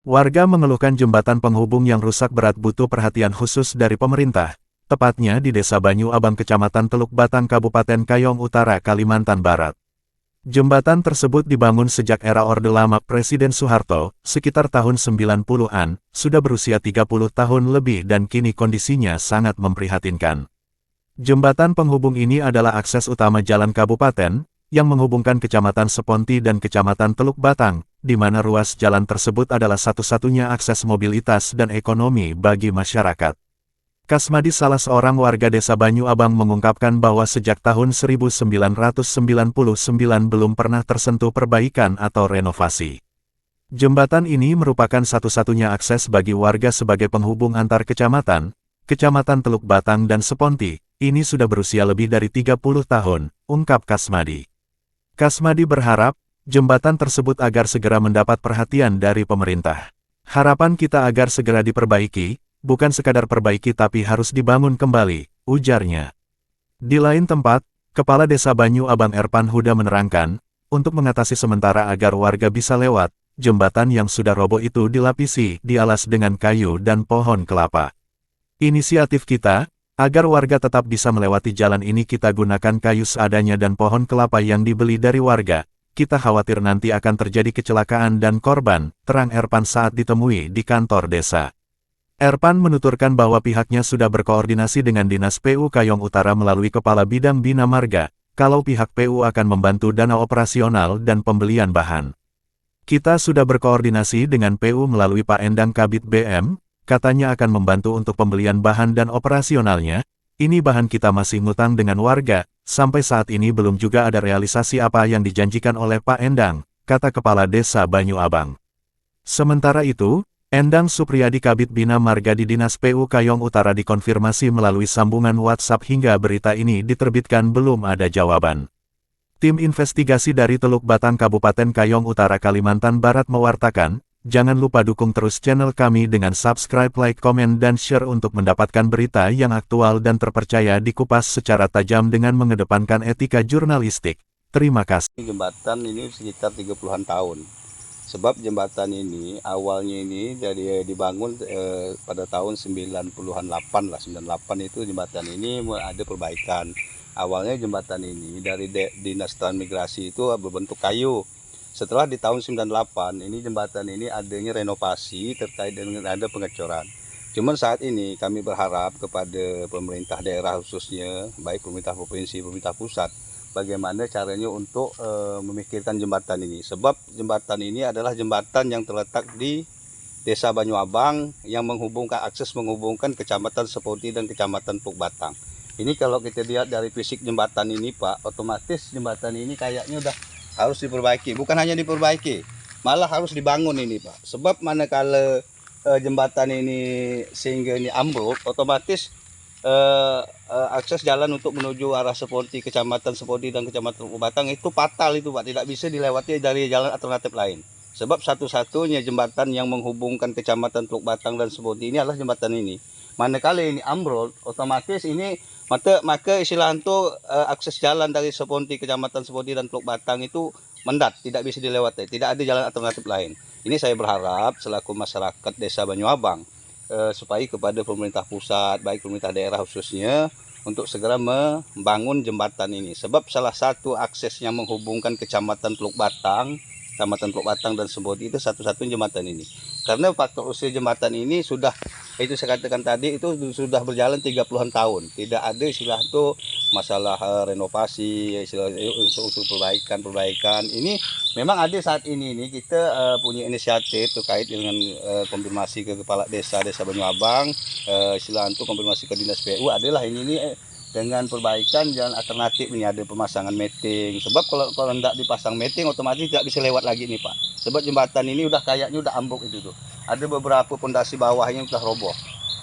Warga mengeluhkan jembatan penghubung yang rusak berat butuh perhatian khusus dari pemerintah, tepatnya di Desa Banyu Abang Kecamatan Teluk Batang Kabupaten Kayong Utara, Kalimantan Barat. Jembatan tersebut dibangun sejak era Orde Lama Presiden Soeharto, sekitar tahun 90-an, sudah berusia 30 tahun lebih dan kini kondisinya sangat memprihatinkan. Jembatan penghubung ini adalah akses utama jalan kabupaten, yang menghubungkan Kecamatan Seponti dan Kecamatan Teluk Batang, di mana ruas jalan tersebut adalah satu-satunya akses mobilitas dan ekonomi bagi masyarakat. Kasmadi, salah seorang warga Desa Banyu Abang, mengungkapkan bahwa sejak tahun 1999 belum pernah tersentuh perbaikan atau renovasi. Jembatan ini merupakan satu-satunya akses bagi warga sebagai penghubung antar kecamatan, Kecamatan Teluk Batang dan Seponti. Ini sudah berusia lebih dari 30 tahun, ungkap Kasmadi. Kasmadi berharap, jembatan tersebut agar segera mendapat perhatian dari pemerintah. Harapan kita agar segera diperbaiki, bukan sekadar perbaiki tapi harus dibangun kembali, ujarnya. Di lain tempat, Kepala Desa Banyu Abang Erpan Huda menerangkan, untuk mengatasi sementara agar warga bisa lewat, jembatan yang sudah roboh itu dilapisi, dialas dengan kayu dan pohon kelapa. Inisiatif kita, agar warga tetap bisa melewati jalan ini, kita gunakan kayu seadanya dan pohon kelapa yang dibeli dari warga. Kita khawatir nanti akan terjadi kecelakaan dan korban, terang Erpan saat ditemui di kantor desa. Erpan menuturkan bahwa pihaknya sudah berkoordinasi dengan Dinas PU Kayong Utara melalui Kepala Bidang Bina Marga, kalau pihak PU akan membantu dana operasional dan pembelian bahan. Kita sudah berkoordinasi dengan PU melalui Pak Endang Kabid BM, katanya akan membantu untuk pembelian bahan dan operasionalnya. Ini bahan kita masih ngutang dengan warga, sampai saat ini belum juga ada realisasi apa yang dijanjikan oleh Pak Endang, kata Kepala Desa Banyu Abang. Sementara itu, Endang Supriyadi Kabid Bina Marga di Dinas PU Kayong Utara dikonfirmasi melalui sambungan WhatsApp hingga berita ini diterbitkan belum ada jawaban. Tim investigasi dari Teluk Batang Kabupaten Kayong Utara Kalimantan Barat mewartakan, jangan lupa dukung terus channel kami dengan subscribe, like, komen, dan share untuk mendapatkan berita yang aktual dan terpercaya dikupas secara tajam dengan mengedepankan etika jurnalistik. Terima kasih. Jembatan ini sekitar 30-an tahun. Sebab jembatan ini awalnya ini dari dibangun pada tahun 98 lah. 98 itu jembatan ini ada perbaikan. Awalnya jembatan ini dari Dinas Transmigrasi itu berbentuk kayu. Setelah di tahun 98, ini jembatan ini adanya renovasi terkait dengan ada pengecoran. Cuman saat ini kami berharap kepada pemerintah daerah khususnya, baik pemerintah provinsi, pemerintah pusat, bagaimana caranya untuk memikirkan jembatan ini. Sebab jembatan ini adalah jembatan yang terletak di Desa Banyu Abang yang akses menghubungkan Kecamatan Seponti dan Kecamatan Teluk Batang. Ini kalau kita lihat dari fisik jembatan ini Pak, otomatis jembatan ini kayaknya udah harus diperbaiki, bukan hanya diperbaiki, malah harus dibangun ini Pak. Sebab manakala jembatan ini sehingga ini ambruk, otomatis akses jalan untuk menuju arah Seponti, Kecamatan Seponti dan Kecamatan Teluk Batang itu fatal itu Pak, tidak bisa dilewati dari jalan alternatif lain. Sebab satu-satunya jembatan yang menghubungkan Kecamatan Teluk Batang dan Seponti ini adalah jembatan ini. Manakala ini ambrol, otomatis ini maka istilah itu akses jalan dari Seponti, Kecamatan Seponti dan Teluk Batang itu mendat, tidak bisa dilewati, tidak ada jalan alternatif lain. Ini saya berharap selaku masyarakat Desa Banyu Abang supaya kepada pemerintah pusat, baik pemerintah daerah khususnya, untuk segera membangun jembatan ini. Sebab salah satu akses yang menghubungkan Kecamatan Teluk Batang dan Seponti itu satu-satunya jembatan ini. Karena faktor usia jembatan ini sudah, itu saya katakan tadi, itu sudah berjalan 30-an tahun. Tidak ada istilah itu masalah renovasi, istilah unsur perbaikan. Ini memang ada saat ini kita punya inisiatif terkait dengan konfirmasi ke Kepala Desa Banyu Abang, istilah itu konfirmasi ke Dinas PU adalah ini dengan perbaikan jalan alternatif ini, ada pemasangan meting. Sebab kalau tidak dipasang meting otomatis tidak bisa lewat lagi nih Pak. Sebab jembatan ini kayaknya udah ambruk itu tuh. Ada beberapa pondasi bawahnya udah roboh.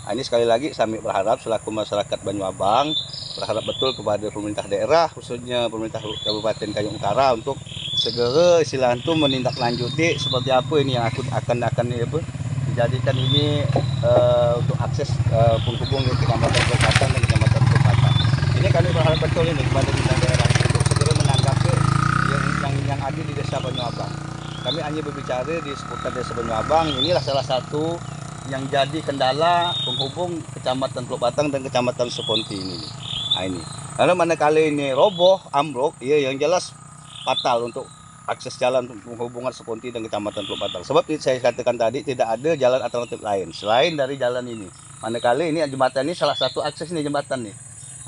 Nah, ini sekali lagi kami berharap selaku masyarakat Banyu Abang, berharap betul kepada pemerintah daerah khususnya pemerintah Kabupaten Kayong Utara untuk segera istilah itu menindaklanjuti seperti apa ini yang akan dijadikan ini untuk akses penghubung ke Kecamatan Teluk Batang dan Kecamatan Teluk Batang. Ini kami berharap betul ini kepada pemerintah daerah untuk segera menanggapi yang ada di Desa Banyu Abang. kami hanya berbicara di seputar Desa Banyu Abang. Inilah salah satu yang jadi kendala penghubung Kecamatan Teluk Batang dan Kecamatan Seponti ini. Nah, ini. Karena manakala ini roboh, ambruk, ya yang jelas fatal untuk akses jalan penghubungan Seponti dan Kecamatan Teluk Batang. Sebab saya katakan tadi tidak ada jalan alternatif lain selain dari jalan ini. Manakala ini jembatan ini salah satu akses ini jembatan nih.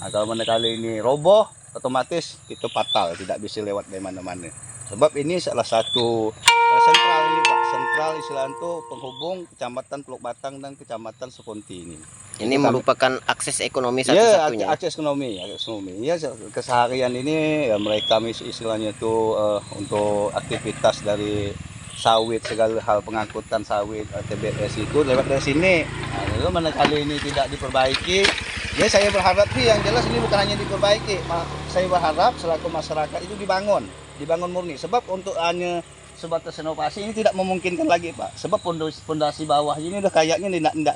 Nah, kalau manakala ini roboh, otomatis itu fatal, tidak bisa lewat dari mana-mana. Sebab ini salah satu sentral ini Pak, sentral istilah itu penghubung Kecamatan Teluk Batang dan Kecamatan Seponti ini. Ini merupakan akses ekonomi Ya, satu-satunya. akses ekonomi, Ya, keseharian ini ya mereka istilahnya itu untuk aktivitas dari sawit, segala hal pengangkutan sawit, TBS itu lewat dari sini. Nah, lalu manakala ini tidak diperbaiki, ya saya berharap sih yang jelas ini bukan hanya diperbaiki, saya berharap selaku masyarakat itu dibangun murni. Sebab untuk hanya sebatas renovasi ini tidak memungkinkan lagi Pak. Sebab pondasi bawah ini udah kayaknya tidak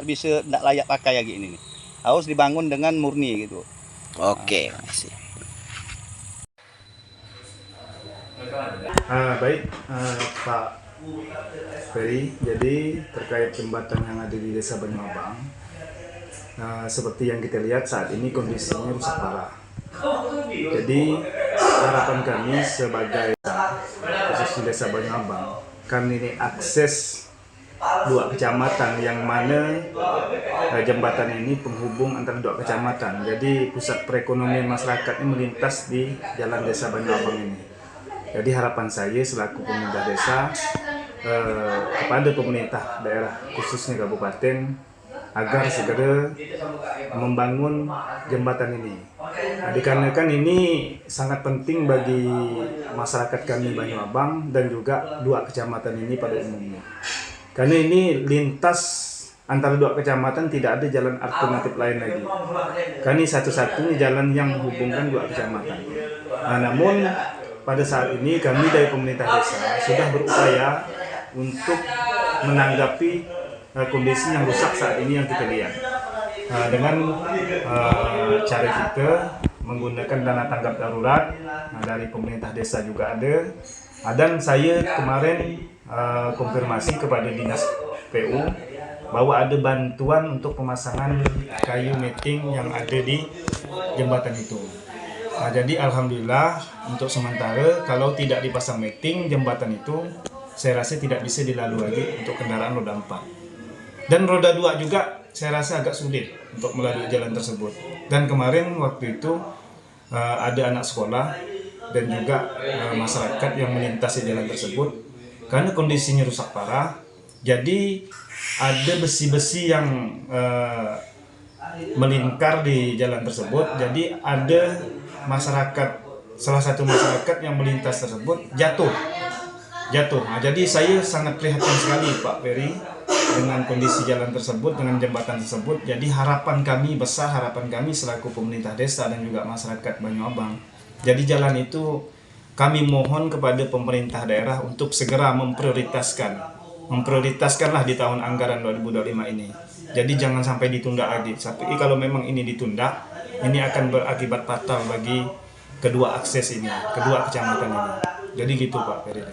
layak pakai lagi ini. Harus dibangun dengan murni gitu. Oke, makasih. Baik, Pak Ferry. Jadi terkait jembatan yang ada di Desa Banyu Abang, seperti yang kita lihat saat ini kondisinya rusak parah. Jadi harapan kami sebagai khusus di Desa Banyu Abang, kan ini akses dua kecamatan yang mana jembatan ini penghubung antara dua kecamatan. Jadi pusat perekonomian masyarakatnya melintas di jalan Desa Banyu Abang ini. Jadi harapan saya selaku pemerintah desa kepada pemerintah daerah khususnya kabupaten agar segera membangun jembatan ini. Nah, dikarenakan ini sangat penting bagi masyarakat kami Banyu Abang dan juga dua kecamatan ini pada umumnya. Karena ini lintas antara dua kecamatan, tidak ada jalan alternatif lain lagi. Karena ini satu-satunya jalan yang menghubungkan dua kecamatan. Nah, namun pada saat ini kami dari pemerintah desa sudah berupaya untuk menanggapi kondisi yang rusak saat ini yang kita lihat. Dengan cara kita menggunakan dana tanggap darurat dari pemerintah desa juga ada. Dan saya kemarin konfirmasi kepada dinas PU bahwa ada bantuan untuk pemasangan kayu meting yang ada di jembatan itu. Nah, jadi alhamdulillah untuk sementara kalau tidak dipasang meting jembatan itu, saya rasa tidak bisa dilalui lagi untuk kendaraan roda 4. Dan roda 2 juga saya rasa agak sulit untuk melalui jalan tersebut. Dan kemarin waktu itu ada anak sekolah dan juga masyarakat yang melintasi jalan tersebut karena kondisinya rusak parah. Jadi ada besi-besi yang melingkar di jalan tersebut. Jadi ada salah satu masyarakat yang melintas tersebut jatuh. Nah, jadi saya sangat prihatin sekali Pak Ferry dengan kondisi jalan tersebut, dengan jembatan tersebut. Jadi harapan kami selaku pemerintah desa dan juga masyarakat Banyu Abang. Jadi jalan itu kami mohon kepada pemerintah daerah untuk segera memprioritaskanlah di tahun anggaran 2025 ini. Jadi jangan sampai ditunda lagi. Tapi kalau memang ini ditunda, ini akan berakibat fatal bagi kedua akses ini, kedua kecamatan ini. Jadi gitu Pak Ferry.